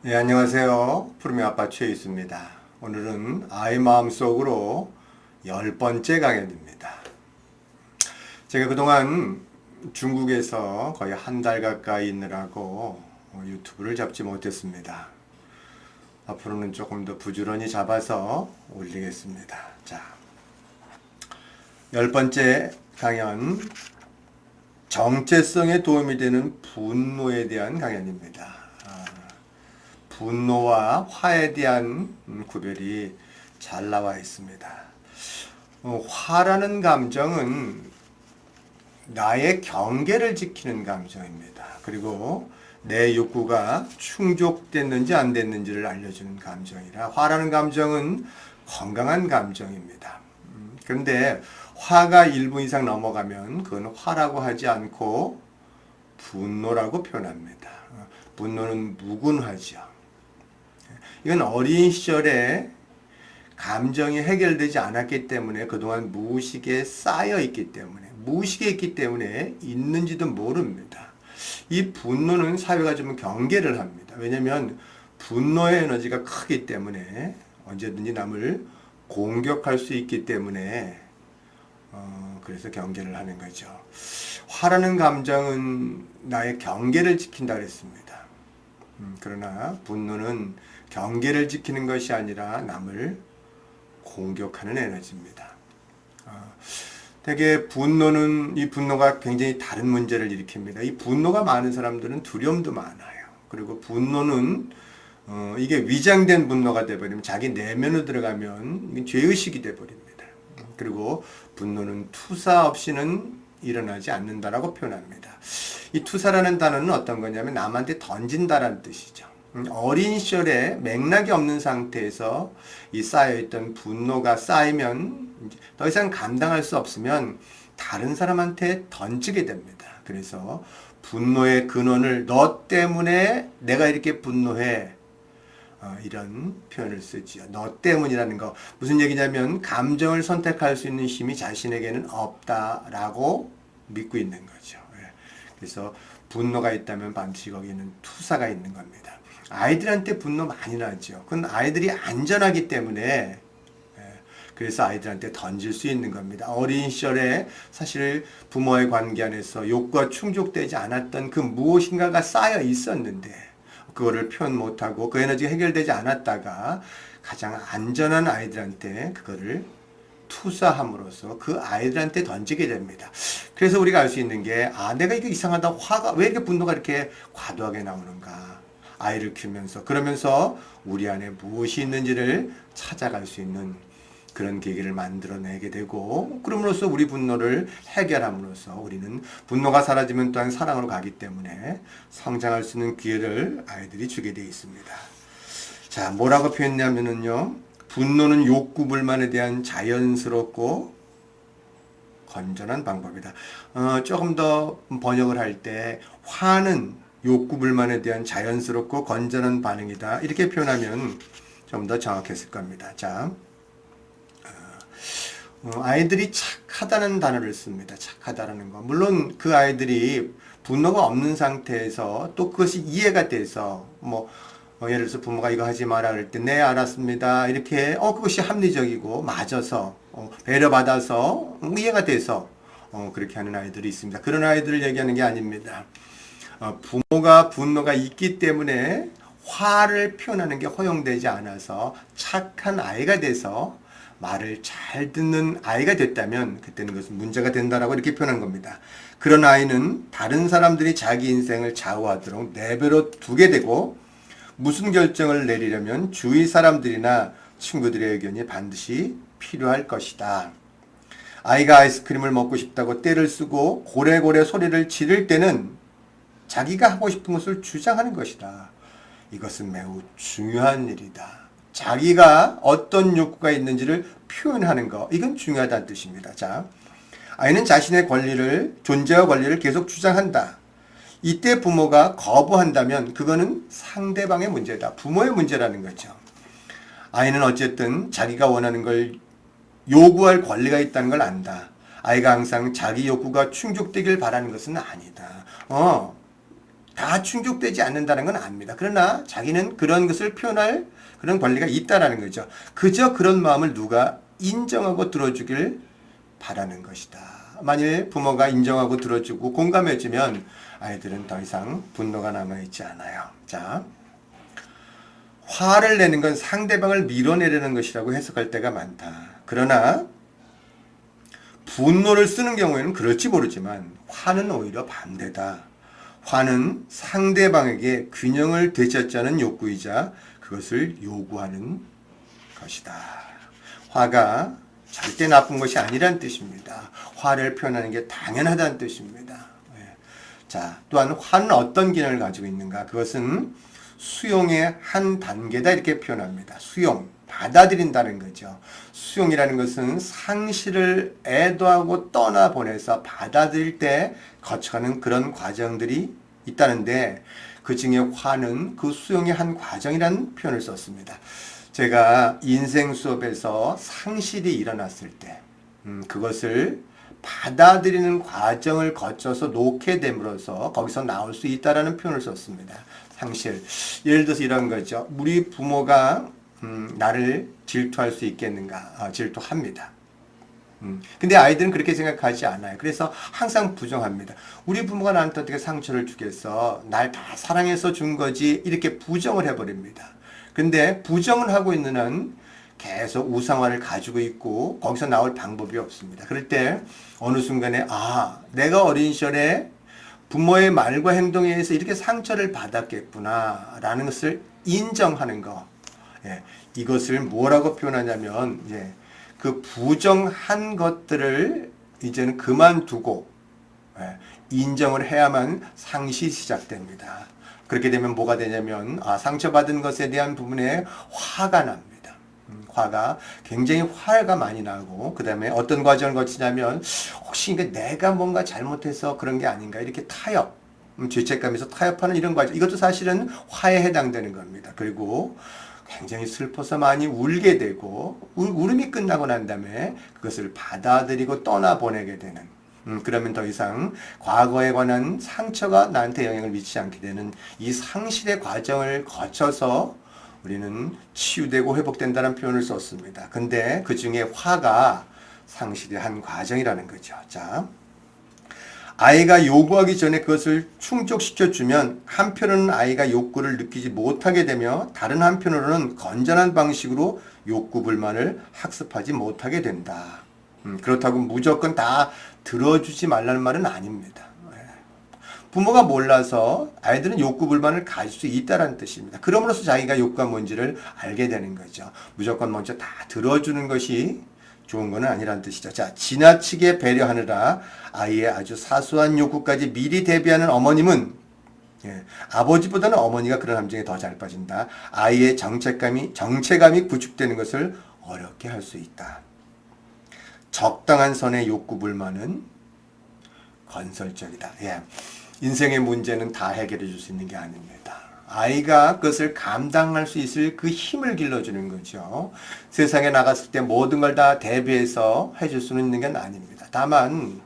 네, 안녕하세요. 푸르미 아빠 최이수입니다. 오늘은 아이 마음속으로 10번째 강연입니다. 제가 그동안 중국에서 거의 한 달 가까이 있느라고 유튜브를 잡지 못했습니다. 앞으로는 조금 더 부지런히 잡아서 올리겠습니다. 자, 10번째 강연, 정체성에 도움이 되는 분노에 대한 강연입니다. 분노와 화에 대한 구별이 잘 나와 있습니다. 화라는 감정은 나의 경계를 지키는 감정입니다. 그리고 내 욕구가 충족됐는지 안 됐는지를 알려주는 감정이라 화라는 감정은 건강한 감정입니다. 그런데 화가 1분 이상 넘어가면 그건 화라고 하지 않고 분노라고 표현합니다. 분노는 무근하죠. 이건 어린 시절에 감정이 해결되지 않았기 때문에 그동안 무의식에 쌓여 있기 때문에 무의식에 있기 때문에 있는지도 모릅니다. 이 분노는 사회가 좀 경계를 합니다. 왜냐하면 분노의 에너지가 크기 때문에 언제든지 남을 공격할 수 있기 때문에 그래서 경계를 하는 거죠. 화라는 감정은 나의 경계를 지킨다 그랬습니다. 그러나 분노는 경계를 지키는 것이 아니라 남을 공격하는 에너지입니다. 되게 이 분노가 굉장히 다른 문제를 일으킵니다. 이 분노가 많은 사람들은 두려움도 많아요. 그리고 분노는 이게 위장된 분노가 되어버리면 자기 내면으로 들어가면 죄의식이 되어버립니다. 그리고 분노는 투사 없이는 일어나지 않는다라고 표현합니다. 이 투사라는 단어는 어떤 거냐면 남한테 던진다라는 뜻이죠. 어린 시절에 맥락이 없는 상태에서 이 쌓여있던 분노가 쌓이면 더 이상 감당할 수 없으면 다른 사람한테 던지게 됩니다. 그래서 분노의 근원을 너 때문에 내가 이렇게 분노해. 이런 표현을 쓰지요. 너 때문이라는 거. 무슨 얘기냐면 감정을 선택할 수 있는 힘이 자신에게는 없다라고 믿고 있는 거죠. 그래서 분노가 있다면 반드시 거기에는 투사가 있는 겁니다. 아이들한테 분노 많이 나죠. 그건 아이들이 안전하기 때문에 그래서 아이들한테 던질 수 있는 겁니다. 어린 시절에 사실 부모의 관계 안에서 욕구가 충족되지 않았던 그 무엇인가가 쌓여 있었는데 그거를 표현 못하고 그 에너지가 해결되지 않았다가 가장 안전한 아이들한테 그거를 투사함으로써 그 아이들한테 던지게 됩니다. 그래서 우리가 알 수 있는 게 내가 이게 이상하다. 화가 왜 이렇게 분노가 이렇게 과도하게 나오는가. 아이를 키우면서 그러면서 우리 안에 무엇이 있는지를 찾아갈 수 있는 그런 계기를 만들어내게 되고 그럼으로써 우리 분노를 해결함으로써 우리는 분노가 사라지면 또한 사랑으로 가기 때문에 성장할 수 있는 기회를 아이들이 주게 되어 있습니다. 자, 뭐라고 표현했냐면요. 분노는 욕구 불만에 대한 자연스럽고 건전한 방법이다. 조금 더 번역을 할 때 화는 욕구 불만에 대한 자연스럽고 건전한 반응이다. 이렇게 표현하면 좀 더 정확했을 겁니다. 자, 아이들이 착하다는 단어를 씁니다. 착하다라는 거. 물론 그 아이들이 분노가 없는 상태에서 또 그것이 이해가 돼서 예를 들어서 부모가 이거 하지 마라 그럴 때 네 알았습니다. 이렇게 그것이 합리적이고 맞아서 배려받아서 이해가 돼서 그렇게 하는 아이들이 있습니다. 그런 아이들을 얘기하는 게 아닙니다. 부모가 분노가 있기 때문에 화를 표현하는 게 허용되지 않아서 착한 아이가 돼서 말을 잘 듣는 아이가 됐다면 그때는 그것은 문제가 된다라고 이렇게 표현한 겁니다. 그런 아이는 다른 사람들이 자기 인생을 좌우하도록 내버려 두게 되고 무슨 결정을 내리려면 주위 사람들이나 친구들의 의견이 반드시 필요할 것이다. 아이가 아이스크림을 먹고 싶다고 떼를 쓰고 고래고래 소리를 지를 때는 자기가 하고 싶은 것을 주장하는 것이다. 이것은 매우 중요한 일이다. 자기가 어떤 욕구가 있는지를 표현하는 거, 이건 중요하다는 뜻입니다. 자, 아이는 자신의 존재와 권리를 계속 주장한다. 이때 부모가 거부한다면 그거는 상대방의 문제다. 부모의 문제라는 거죠. 아이는 어쨌든 자기가 원하는 걸 요구할 권리가 있다는 걸 안다. 아이가 항상 자기 욕구가 충족되길 바라는 것은 아니다. 다 충족되지 않는다는 건 압니다. 그러나 자기는 그런 것을 표현할 그런 권리가 있다라는 거죠. 그저 그런 마음을 누가 인정하고 들어주길 바라는 것이다. 만일 부모가 인정하고 들어주고 공감해주면 아이들은 더 이상 분노가 남아있지 않아요. 자, 화를 내는 건 상대방을 밀어내려는 것이라고 해석할 때가 많다. 그러나 분노를 쓰는 경우에는 그럴지 모르지만 화는 오히려 반대다. 화는 상대방에게 균형을 되찾자는 욕구이자 그것을 요구하는 것이다. 화가 절대 나쁜 것이 아니란 뜻입니다. 화를 표현하는 게 당연하다는 뜻입니다. 자, 또한 화는 어떤 기능을 가지고 있는가? 그것은 수용의 한 단계다 이렇게 표현합니다. 수용, 받아들인다는 거죠. 수용이라는 것은 상실을 애도하고 떠나보내서 받아들일 때 거쳐가는 그런 과정들이 있다는데 그 중에 화는 그 수용의 한 과정이라는 표현을 썼습니다. 제가 인생 수업에서 상실이 일어났을 때 그것을 받아들이는 과정을 거쳐서 놓게 됨으로써 거기서 나올 수 있다라는 표현을 썼습니다. 상실. 예를 들어서 이런 거죠. 우리 부모가 나를 질투할 수 있겠는가? 질투합니다. 근데 아이들은 그렇게 생각하지 않아요. 그래서 항상 부정합니다. 우리 부모가 나한테 어떻게 상처를 주겠어? 날 다 사랑해서 준 거지. 이렇게 부정을 해버립니다. 근데 부정을 하고 있는 한 계속 우상화를 가지고 있고 거기서 나올 방법이 없습니다. 그럴 때 어느 순간에 내가 어린 시절에 부모의 말과 행동에 의해서 이렇게 상처를 받았겠구나 라는 것을 인정하는 거. 이것을 뭐라고 표현하냐면 그 부정한 것들을 이제는 그만두고 인정을 해야만 상실이 시작됩니다. 그렇게 되면 뭐가 되냐면 상처받은 것에 대한 부분에 화가 납니다. 화가 굉장히 화가 많이 나고 그 다음에 어떤 과정을 거치냐면 혹시 내가 뭔가 잘못해서 그런 게 아닌가 이렇게 타협, 죄책감에서 타협하는 이런 과정, 이것도 사실은 화에 해당되는 겁니다. 그리고 굉장히 슬퍼서 많이 울게 되고 울음이 끝나고 난 다음에 그것을 받아들이고 떠나보내게 되는 그러면 더 이상 과거에 관한 상처가 나한테 영향을 미치지 않게 되는 이 상실의 과정을 거쳐서 우리는 치유되고 회복된다는 표현을 썼습니다. 근데 그 중에 화가 상실의 한 과정이라는 거죠. 자, 아이가 요구하기 전에 그것을 충족시켜주면 한편으로는 아이가 욕구를 느끼지 못하게 되며 다른 한편으로는 건전한 방식으로 욕구 불만을 학습하지 못하게 된다. 그렇다고 무조건 다 들어주지 말라는 말은 아닙니다. 부모가 몰라서 아이들은 욕구 불만을 가질 수 있다는 뜻입니다. 그럼으로써 자기가 욕구가 뭔지를 알게 되는 거죠. 무조건 먼저 다 들어주는 것이 좋은 건 아니란 뜻이죠. 자, 지나치게 배려하느라 아이의 아주 사소한 욕구까지 미리 대비하는 어머님은 아버지보다는 어머니가 그런 함정에 더 잘 빠진다. 아이의 정체감이 구축되는 것을 어렵게 할 수 있다. 적당한 선의 욕구 불만은 건설적이다. 인생의 문제는 다 해결해 줄 수 있는 게 아닙니다. 아이가 그것을 감당할 수 있을 그 힘을 길러주는 거죠. 세상에 나갔을 때 모든 걸 다 대비해서 해줄 수는 있는 건 아닙니다. 다만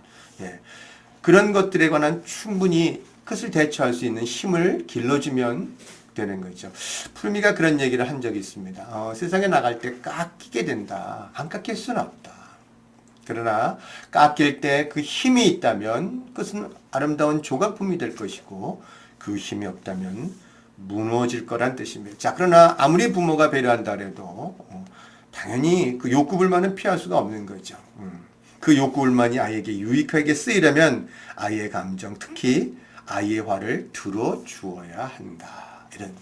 그런 것들에 관한 충분히 그것을 대처할 수 있는 힘을 길러주면 되는 거죠. 푸르미가 그런 얘기를 한 적이 있습니다. 세상에 나갈 때 깎이게 된다. 안 깎일 수는 없다. 그러나 깎일 때 그 힘이 있다면 그것은 아름다운 조각품이 될 것이고 그 힘이 없다면 무너질 거란 뜻입니다. 자, 그러나 아무리 부모가 배려한다 해도 당연히 그 욕구 불만은 피할 수가 없는 거죠. 그 욕구 불만이 아이에게 유익하게 쓰이려면 아이의 감정, 특히 아이의 화를 들어주어야 한다. 이런.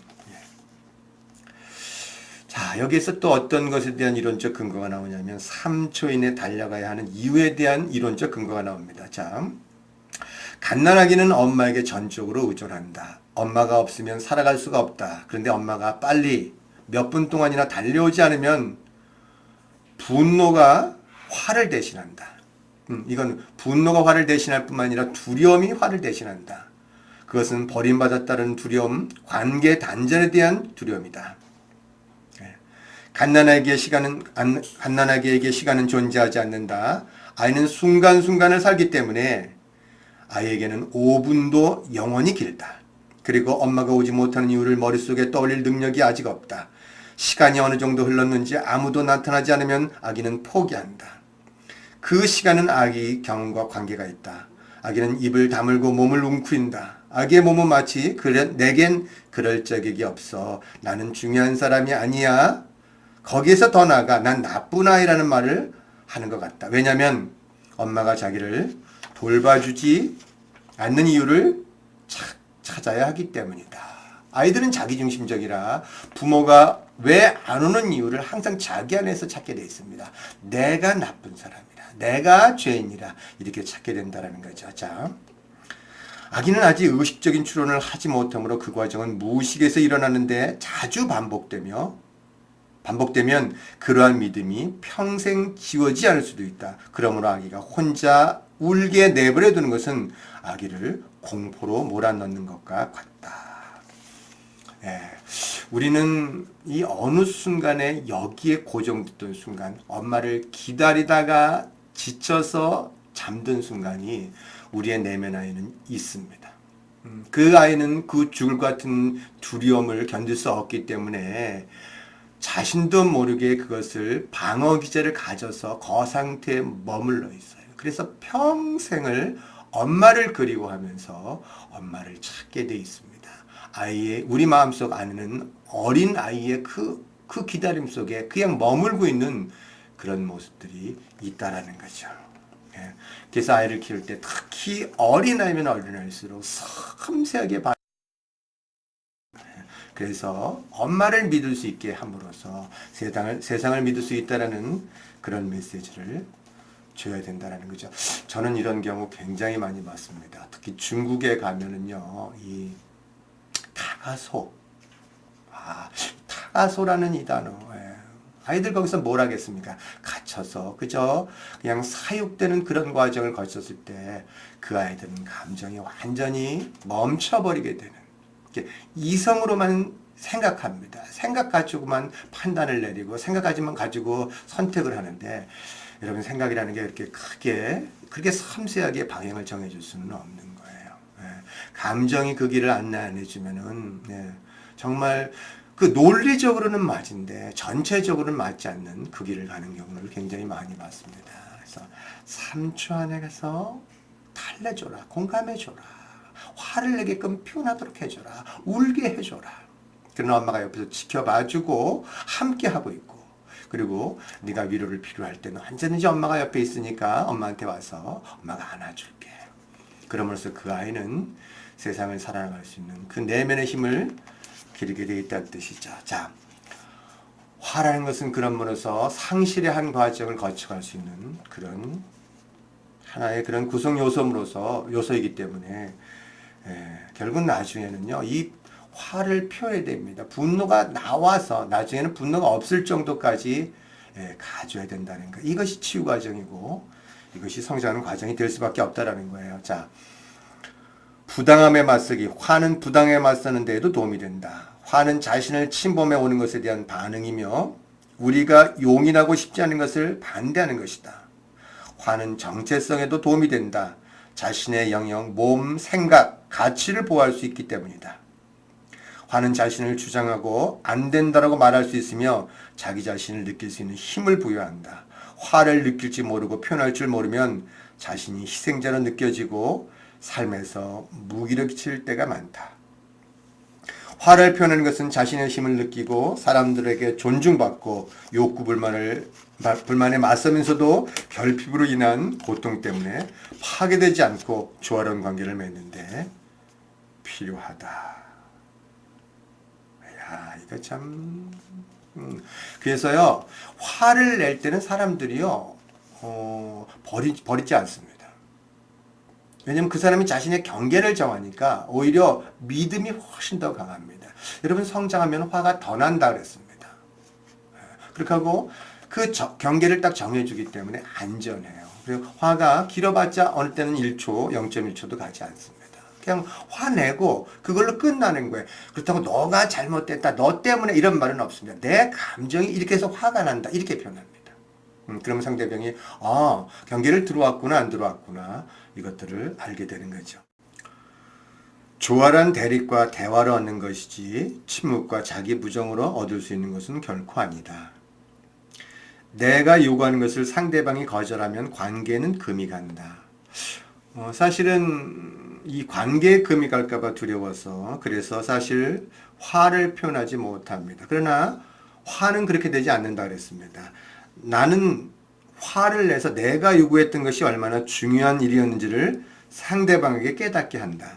자, 여기에서 또 어떤 것에 대한 이론적 근거가 나오냐면 3초 이내 달려가야 하는 이유에 대한 이론적 근거가 나옵니다. 자, 갓난아기는 엄마에게 전적으로 의존한다. 엄마가 없으면 살아갈 수가 없다. 그런데 엄마가 빨리 몇 분 동안이나 달려오지 않으면 분노가 화를 대신한다. 이건 분노가 화를 대신할 뿐만 아니라 두려움이 화를 대신한다. 그것은 버림받았다는 두려움, 관계 단절에 대한 두려움이다. 갓난아기에게 시간은 존재하지 않는다. 아이는 순간순간을 살기 때문에 아이에게는 5분도 영원히 길다. 그리고 엄마가 오지 못하는 이유를 머릿속에 떠올릴 능력이 아직 없다. 시간이 어느 정도 흘렀는지 아무도 나타나지 않으면 아기는 포기한다. 그 시간은 아기 경험과 관계가 있다. 아기는 입을 다물고 몸을 웅크린다. 아기의 몸은 마치 내겐 그럴 자격이 없어. 나는 중요한 사람이 아니야. 거기에서 더 나아가 난 나쁜 아이라는 말을 하는 것 같다. 왜냐하면 엄마가 자기를 돌봐주지 않는 이유를 찾아야 하기 때문이다. 아이들은 자기중심적이라 부모가 왜 안 오는 이유를 항상 자기 안에서 찾게 되어 있습니다. 내가 나쁜 사람이라, 내가 죄인이라 이렇게 찾게 된다는 거죠. 자, 아기는 아직 의식적인 추론을 하지 못하므로 그 과정은 무의식에서 일어나는데 자주 반복되면 그러한 믿음이 평생 지워지지 않을 수도 있다. 그러므로 아기가 혼자 울게 내버려 두는 것은 아기를 공포로 몰아넣는 것과 같다. 우리는 이 어느 순간에 여기에 고정됐던 순간, 엄마를 기다리다가 지쳐서 잠든 순간이 우리의 내면 아이는 있습니다. 그 아이는 그 죽을 것 같은 두려움을 견딜 수 없기 때문에 자신도 모르게 그것을 방어 기제를 가져서 그 상태에 머물러 있어요. 그래서 평생을 엄마를 그리워하면서 엄마를 찾게 돼 있습니다. 우리 마음속 안에는 어린 아이의 그 기다림 속에 그냥 머물고 있는 그런 모습들이 있다라는 거죠. 그래서 아이를 키울 때 특히 어린아이면 어린아이일수록 섬세하게 그래서 엄마를 믿을 수 있게 함으로써 세상을 믿을 수 있다라는 그런 메시지를 줘야 된다라는 거죠. 저는 이런 경우 굉장히 많이 봤습니다. 특히 중국에 가면은요, 이 타가소라는 이 단어. 아이들 거기서 뭘 하겠습니까? 갇혀서, 그죠? 그냥 사육되는 그런 과정을 거쳤을 때 그 아이들은 감정이 완전히 멈춰버리게 되는. 이성으로만 생각합니다. 생각 가지고만 판단을 내리고, 생각까지만 가지고 선택을 하는데, 여러분 생각이라는 게 그렇게 섬세하게 방향을 정해줄 수는 없는 거예요. 감정이 그 길을 안내 안 해주면은, 정말 그 논리적으로는 맞은데 전체적으로는 맞지 않는 그 길을 가는 경우를 굉장히 많이 봤습니다. 그래서 3초 안에 가서 달래줘라, 공감해줘라, 화를 내게끔 표현하도록 해줘라, 울게 해줘라. 그런 엄마가 옆에서 지켜봐주고 함께하고 있고, 그리고 네가 위로를 필요할 때는 언제든지 엄마가 옆에 있으니까 엄마한테 와서 엄마가 안아줄게. 그러면서 그 아이는 세상을 살아나갈 수 있는 그 내면의 힘을 기르게 되어 있다는 뜻이죠. 자, 화라는 것은 그런 면에서 상실의 한 과정을 거쳐갈 수 있는 그런 하나의 그런 구성 요소이기 때문에 결국 나중에는요, 이 화를 표해야 됩니다. 분노가 나와서 나중에는 분노가 없을 정도까지 가져야 된다는 거. 이것이 치유 과정이고 이것이 성장하는 과정이 될 수밖에 없다라는 거예요. 자, 부당함에 맞서기. 화는 부당함에 맞서는 데에도 도움이 된다. 화는 자신을 침범해 오는 것에 대한 반응이며 우리가 용인하고 싶지 않은 것을 반대하는 것이다. 화는 정체성에도 도움이 된다. 자신의 영역, 몸, 생각, 가치를 보호할 수 있기 때문이다. 화는 자신을 주장하고 안 된다라고 말할 수 있으며 자기 자신을 느낄 수 있는 힘을 부여한다. 화를 느낄지 모르고 표현할 줄 모르면 자신이 희생자로 느껴지고 삶에서 무기력해질 때가 많다. 화를 표현하는 것은 자신의 힘을 느끼고 사람들에게 존중받고 욕구 불만에 맞서면서도 결핍으로 인한 고통 때문에 파괴되지 않고 조화로운 관계를 맺는데 필요하다. 야, 이거 참. 그래서요, 화를 낼 때는 사람들이요, 버리지 않습니다. 왜냐면 그 사람이 자신의 경계를 정하니까 오히려 믿음이 훨씬 더 강합니다. 여러분 성장하면 화가 더 난다 그랬습니다. 그렇게 하고 그 경계를 딱 정해주기 때문에 안전해요. 그리고 화가 길어봤자 어느 때는 1초, 0.1초도 가지 않습니다. 그냥 화내고 그걸로 끝나는 거예요. 그렇다고 너가 잘못됐다, 너 때문에 이런 말은 없습니다. 내 감정이 이렇게 해서 화가 난다, 이렇게 표현합니다. 그러면 상대방이 경계를 들어왔구나 안 들어왔구나 이것들을 알게 되는 거죠. 조활한 대립과 대화로 얻는 것이지 침묵과 자기 부정으로 얻을 수 있는 것은 결코 아니다. 내가 요구하는 것을 상대방이 거절하면 관계는 금이 간다. 사실은 이 관계에 금이 갈까봐 두려워서 그래서 사실 화를 표현하지 못합니다. 그러나 화는 그렇게 되지 않는다 그랬습니다. 나는 화를 내서 내가 요구했던 것이 얼마나 중요한 일이었는지를 상대방에게 깨닫게 한다.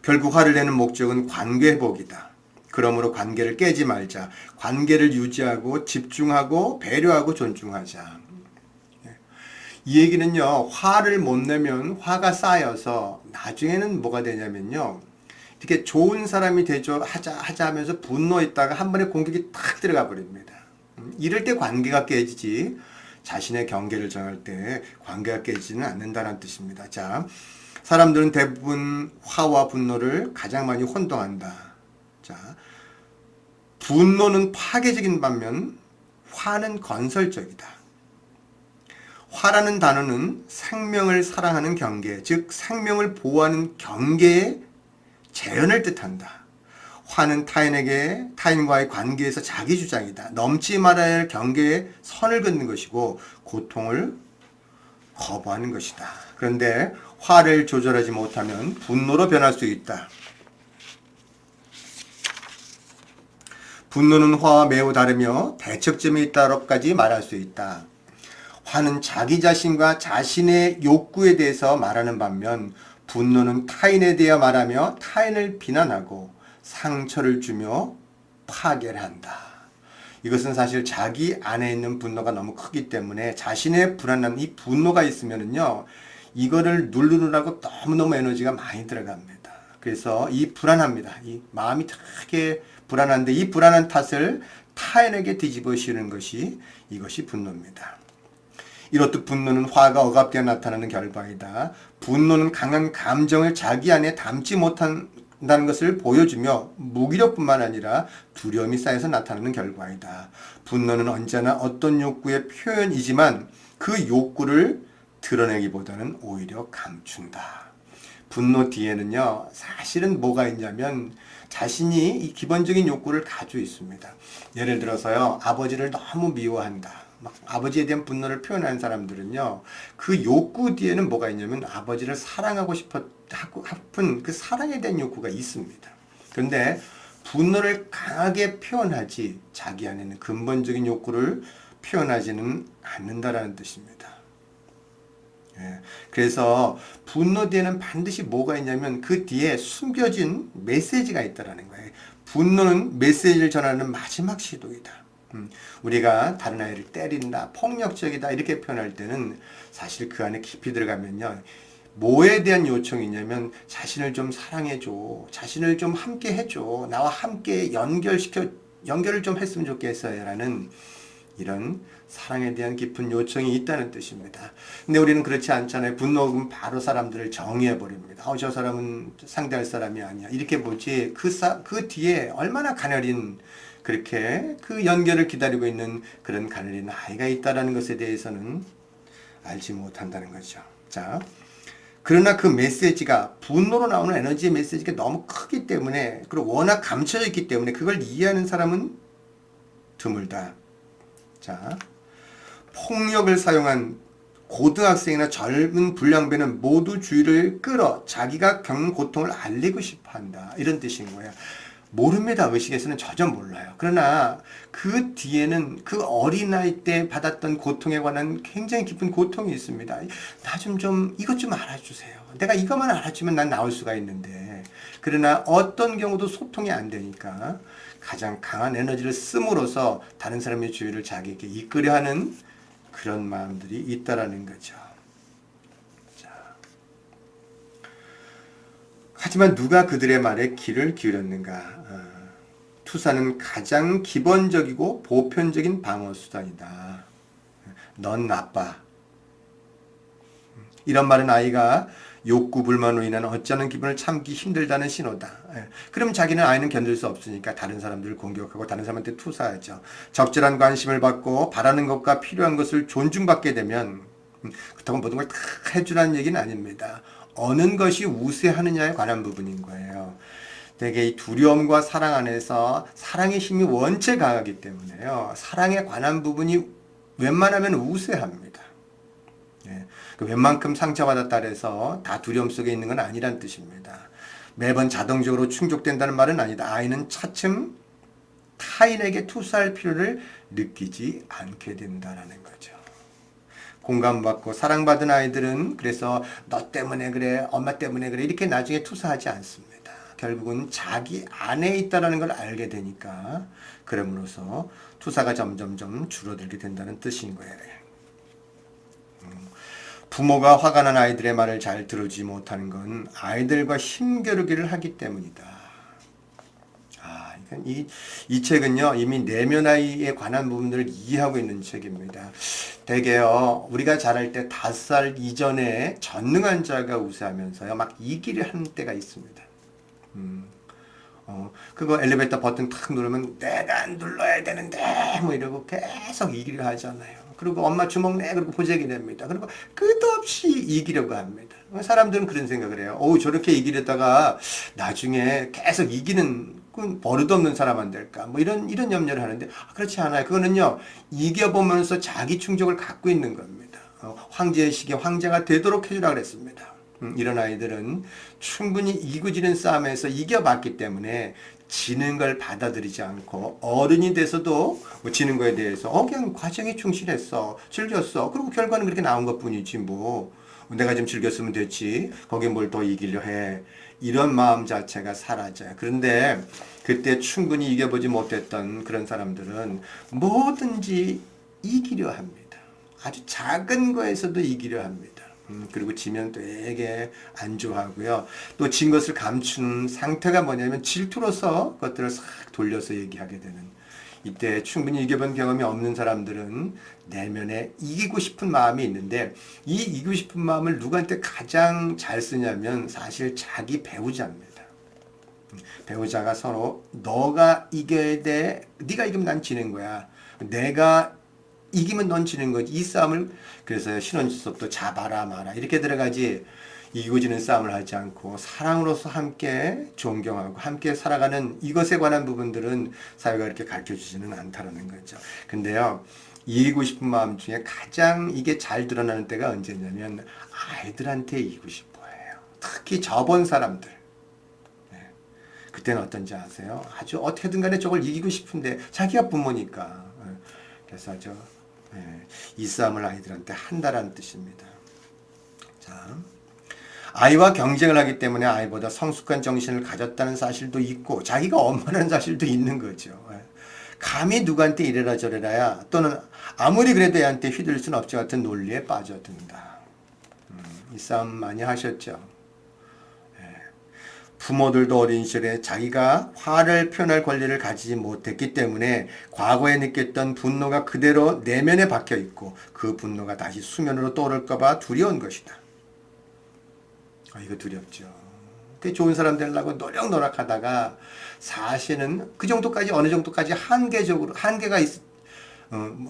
결국 화를 내는 목적은 관계 회복이다. 그러므로 관계를 깨지 말자. 관계를 유지하고 집중하고 배려하고 존중하자. 이 얘기는요, 화를 못 내면 화가 쌓여서 나중에는 뭐가 되냐면요, 이렇게 좋은 사람이 되죠 하자 하면서 분노했다가 한 번에 공격이 탁 들어가 버립니다. 이럴 때 관계가 깨지지 자신의 경계를 정할 때 관계가 깨지지는 않는다는 뜻입니다. 자, 사람들은 대부분 화와 분노를 가장 많이 혼동한다. 자, 분노는 파괴적인 반면 화는 건설적이다. 화라는 단어는 생명을 사랑하는 경계, 즉 생명을 보호하는 경계의 재현을 뜻한다. 화는 타인과의 관계에서 자기 주장이다. 넘지 말아야 할 경계에 선을 긋는 것이고 고통을 거부하는 것이다. 그런데 화를 조절하지 못하면 분노로 변할 수 있다. 분노는 화와 매우 다르며 대척점에 있다고까지 말할 수 있다. 화는 자기 자신과 자신의 욕구에 대해서 말하는 반면 분노는 타인에 대해 말하며 타인을 비난하고 상처를 주며 파괴를 한다. 이것은 사실 자기 안에 있는 분노가 너무 크기 때문에 자신의 불안한 이 분노가 있으면은요, 이거를 누르느라고 너무너무 에너지가 많이 들어갑니다. 그래서 이 불안합니다. 이 마음이 되게 불안한데 이 불안한 탓을 타인에게 뒤집어 씌우는 것이 이것이 분노입니다. 이렇듯 분노는 화가 억압되어 나타나는 결과이다. 분노는 강한 감정을 자기 안에 담지 못한다는 것을 보여주며 무기력뿐만 아니라 두려움이 쌓여서 나타나는 결과이다. 분노는 언제나 어떤 욕구의 표현이지만 그 욕구를 드러내기보다는 오히려 감춘다. 분노 뒤에는요, 사실은 뭐가 있냐면 자신이 이 기본적인 욕구를 가지고 있습니다. 예를 들어서요, 아버지를 너무 미워한다. 막 아버지에 대한 분노를 표현하는 사람들은요, 그 욕구 뒤에는 뭐가 있냐면 아버지를 사랑하고 싶은 그 사랑에 대한 욕구가 있습니다. 그런데 분노를 강하게 표현하지 자기 안에는 근본적인 욕구를 표현하지는 않는다라는 뜻입니다. 그래서 분노 뒤에는 반드시 뭐가 있냐면 그 뒤에 숨겨진 메시지가 있다라는 거예요. 분노는 메시지를 전하는 마지막 시도이다. 우리가 다른 아이를 때린다, 폭력적이다 이렇게 표현할 때는 사실 그 안에 깊이 들어가면요, 뭐에 대한 요청이냐면 자신을 좀 사랑해줘, 자신을 좀 함께 해줘, 나와 함께 연결을 좀 했으면 좋겠어요 라는 이런 사랑에 대한 깊은 요청이 있다는 뜻입니다. 근데 우리는 그렇지 않잖아요. 분노는 바로 사람들을 정의해버립니다. 저 사람은 상대할 사람이 아니야 이렇게 보지 그 뒤에 얼마나 가녀린 그렇게 그 연결을 기다리고 있는 그런 가늘린 아이가 있다는 것에 대해서는 알지 못한다는 거죠. 자, 그러나 그 메시지가 분노로 나오는 에너지의 메시지가 너무 크기 때문에 그리고 워낙 감춰져 있기 때문에 그걸 이해하는 사람은 드물다. 자, 폭력을 사용한 고등학생이나 젊은 불량배는 모두 주의를 끌어 자기가 겪는 고통을 알리고 싶어한다. 이런 뜻인 거예요. 모릅니다. 의식에서는 전혀 몰라요. 그러나 그 뒤에는 그 어린아이 때 받았던 고통에 관한 굉장히 깊은 고통이 있습니다. 나 좀 이것 좀 알아주세요. 내가 이것만 알아주면 난 나올 수가 있는데, 그러나 어떤 경우도 소통이 안 되니까 가장 강한 에너지를 씀으로써 다른 사람의 주의를 자기에게 이끌려 하는 그런 마음들이 있다라는 거죠. 하지만 누가 그들의 말에 귀를 기울였는가? 투사는 가장 기본적이고 보편적인 방어수단이다. 넌 나빠. 이런 말은 아이가 욕구 불만으로 인한 어찌하는 기분을 참기 힘들다는 신호다. 그럼 자기는 아이는 견딜 수 없으니까 다른 사람들을 공격하고 다른 사람한테 투사하죠. 적절한 관심을 받고 바라는 것과 필요한 것을 존중받게 되면 그렇다고 모든 걸 다 해주라는 얘기는 아닙니다. 어느 것이 우세하느냐에 관한 부분인 거예요. 되게 이 두려움과 사랑 안에서 사랑의 힘이 원체 강하기 때문에요. 사랑에 관한 부분이 웬만하면 우세합니다. 예. 웬만큼 상처받았다 해서 다 두려움 속에 있는 건 아니란 뜻입니다. 매번 자동적으로 충족된다는 말은 아니다. 아이는 차츰 타인에게 투사할 필요를 느끼지 않게 된다는 거죠. 공감받고 사랑받은 아이들은 그래서 너 때문에 그래, 엄마 때문에 그래 이렇게 나중에 투사하지 않습니다. 결국은 자기 안에 있다는 걸 알게 되니까 그럼으로써 투사가 점점점 줄어들게 된다는 뜻인 거예요. 부모가 화가 난 아이들의 말을 잘 들어주지 못하는 건 아이들과 힘겨루기를 하기 때문이다. 이 책은요, 이미 내면아이에 관한 부분들을 이해하고 있는 책입니다. 대개요, 우리가 자랄 때 5살 이전에 전능한 자가 우세하면서요, 막 이기려 하는 때가 있습니다. 그거 엘리베이터 버튼 탁 누르면 내가 안 눌러야 되는데, 뭐 이러고 계속 이기려 하잖아요. 그리고 엄마 주먹 내, 그리고 보재기 냅니다. 그리고 끝없이 이기려고 합니다. 사람들은 그런 생각을 해요. 저렇게 이기려다가 나중에 계속 이기는 버릇없는 사람 안 될까? 뭐 이런 염려를 하는데 그렇지 않아요. 그거는요 이겨보면서 자기 충족을 갖고 있는 겁니다. 황제의 시기에 황제가 되도록 해주라 그랬습니다. 이런 아이들은 충분히 이구지는 싸움에서 이겨봤기 때문에 지는 걸 받아들이지 않고 어른이 돼서도 뭐 지는 거에 대해서 그냥 과정에 충실했어, 즐겼어. 그리고 결과는 그렇게 나온 것뿐이지 뭐 내가 좀 즐겼으면 됐지. 거기에 뭘 더 이기려 해. 이런 마음 자체가 사라져요. 그런데 그때 충분히 이겨보지 못했던 그런 사람들은 뭐든지 이기려 합니다. 아주 작은 거에서도 이기려 합니다. 그리고 지면 되게 안 좋아하고요. 또 진 것을 감추는 상태가 뭐냐면 질투로서 그것들을 싹 돌려서 얘기하게 되는. 이때 충분히 이겨본 경험이 없는 사람들은 내면에 이기고 싶은 마음이 있는데 이 이기고 싶은 마음을 누구한테 가장 잘 쓰냐면 사실 자기 배우자입니다. 배우자가 서로 너가 이겨야 돼. 네가 이기면 난 지는 거야. 내가 이기면 넌 지는 거지. 이 싸움을 그래서 신혼집도 잡아라 마라 이렇게 들어가지 이기고 지는 싸움을 하지 않고 사랑으로서 함께 존경하고 함께 살아가는 이것에 관한 부분들은 사회가 이렇게 가르쳐주지는 않다라는 거죠. 근데요 이기고 싶은 마음 중에 가장 이게 잘 드러나는 때가 언제냐면 아이들한테 이기고 싶어해요. 특히 저본 사람들. 그때는 어떤지 아세요? 아주 어떻게든 간에 저걸 이기고 싶은데 자기가 부모니까. 그래서 이 싸움을 아이들한테 한다라는 뜻입니다. 자, 아이와 경쟁을 하기 때문에 아이보다 성숙한 정신을 가졌다는 사실도 있고 자기가 엄마라는 사실도 있는 거죠. 감히 누구한테 이래라 저래라야 또는 아무리 그래도 애한테 휘둘릴 수는 없지 같은 논리에 빠져든다. 이 싸움 많이 하셨죠? 부모들도 어린 시절에 자기가 화를 표현할 권리를 가지지 못했기 때문에 과거에 느꼈던 분노가 그대로 내면에 박혀 있고 그 분노가 다시 수면으로 떠오를까봐 두려운 것이다. 이거 두렵죠. 좋은 사람 되려고 노력하다가 사실은 그 정도까지 어느 정도까지 한계가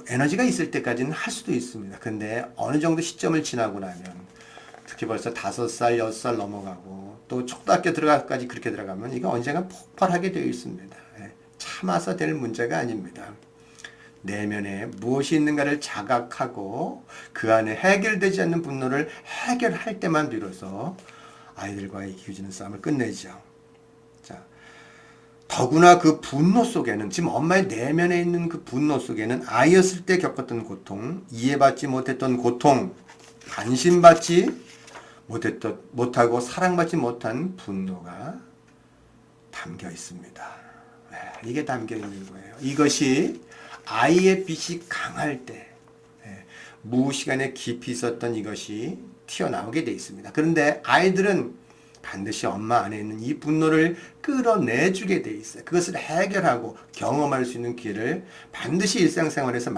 에너지가 있을 때까지는 할 수도 있습니다. 근데 어느 정도 시점을 지나고 나면 특히 벌써 5살, 6살 넘어가고 또 초등학교 들어가까지 그렇게 들어가면 이거 언젠가 폭발하게 되어 있습니다. 참아서 될 문제가 아닙니다. 내면에 무엇이 있는가를 자각하고 그 안에 해결되지 않는 분노를 해결할 때만 비로소 아이들과의 이기지는 싸움을 끝내죠. 자, 더구나 그 분노 속에는 지금 엄마의 내면에 있는 그 분노 속에는 아이였을 때 겪었던 고통, 이해받지 못했던 고통, 관심받지 못하고 사랑받지 못한 분노가 담겨 있습니다. 이게 담겨 있는 거예요. 이것이 아이의 빛이 강할 때 무시간에 깊이 있었던 이것이 튀어나오게 돼 있습니다. 그런데 아이들은 반드시 엄마 안에 있는 이 분노를 끌어내주게 돼 있어요. 그것을 해결하고 경험할 수 있는 기회를 반드시 일상생활에서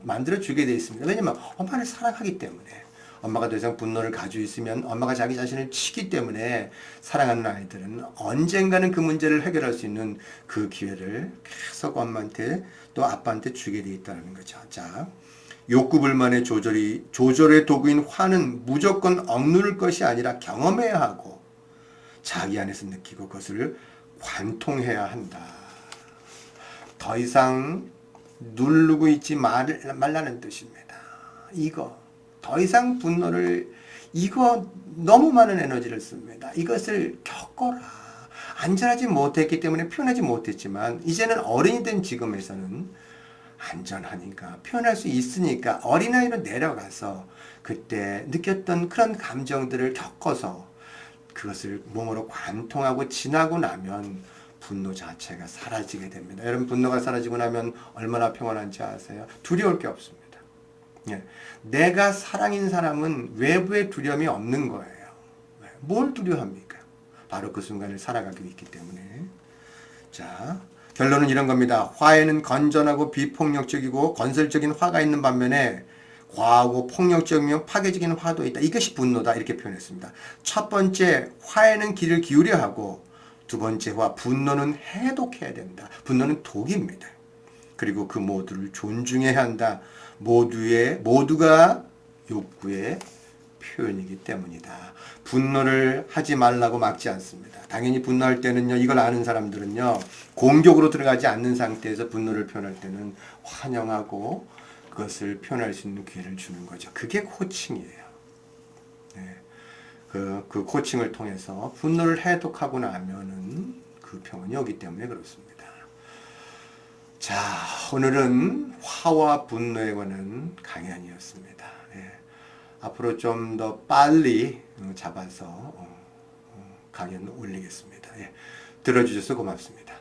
만들어주게 돼 있습니다. 왜냐하면 엄마를 사랑하기 때문에. 엄마가 더 이상 분노를 가지고 있으면 엄마가 자기 자신을 치기 때문에 사랑하는 아이들은 언젠가는 그 문제를 해결할 수 있는 그 기회를 계속 엄마한테 또 아빠한테 주게 돼 있다는 거죠. 자, 욕구 불만의 조절의 도구인 화는 무조건 억누를 것이 아니라 경험해야 하고 자기 안에서 느끼고 그것을 관통해야 한다. 더 이상 누르고 있지 말라는 뜻입니다. 이거 더 이상 분노를 이거 너무 많은 에너지를 씁니다. 이것을 겪어라. 안전하지 못했기 때문에 표현하지 못했지만 이제는 어른이 된 지금에서는 안전하니까 표현할 수 있으니까 어린아이로 내려가서 그때 느꼈던 그런 감정들을 겪어서 그것을 몸으로 관통하고 지나고 나면 분노 자체가 사라지게 됩니다. 여러분 분노가 사라지고 나면 얼마나 평안한지 아세요? 두려울 게 없습니다. 예. 내가 사랑인 사람은 외부의 두려움이 없는 거예요. 뭘 두려워합니까? 바로 그 순간을 살아가고 있기 때문에. 자, 결론은 이런 겁니다. 화에는 건전하고 비폭력적이고 건설적인 화가 있는 반면에 과하고 폭력적이며 파괴적인 화도 있다. 이것이 분노다. 이렇게 표현했습니다. 첫 번째, 화에는 귀를 기울여 하고 두 번째 화, 분노는 해독해야 된다. 분노는 독입니다. 그리고 그 모두를 존중해야 한다. 모두가 욕구의 표현이기 때문이다. 분노를 하지 말라고 막지 않습니다. 당연히 분노할 때는요, 이걸 아는 사람들은요, 공격으로 들어가지 않는 상태에서 분노를 표현할 때는 환영하고 그것을 표현할 수 있는 기회를 주는 거죠. 그게 코칭이에요. 네. 그 코칭을 통해서 분노를 해독하고 나면은 그 평온이 오기 때문에 그렇습니다. 자, 오늘은 화와 분노에 관한 강연이었습니다. 예. 앞으로 좀 더 빨리 잡아서 강연 올리겠습니다. 예. 들어주셔서 고맙습니다.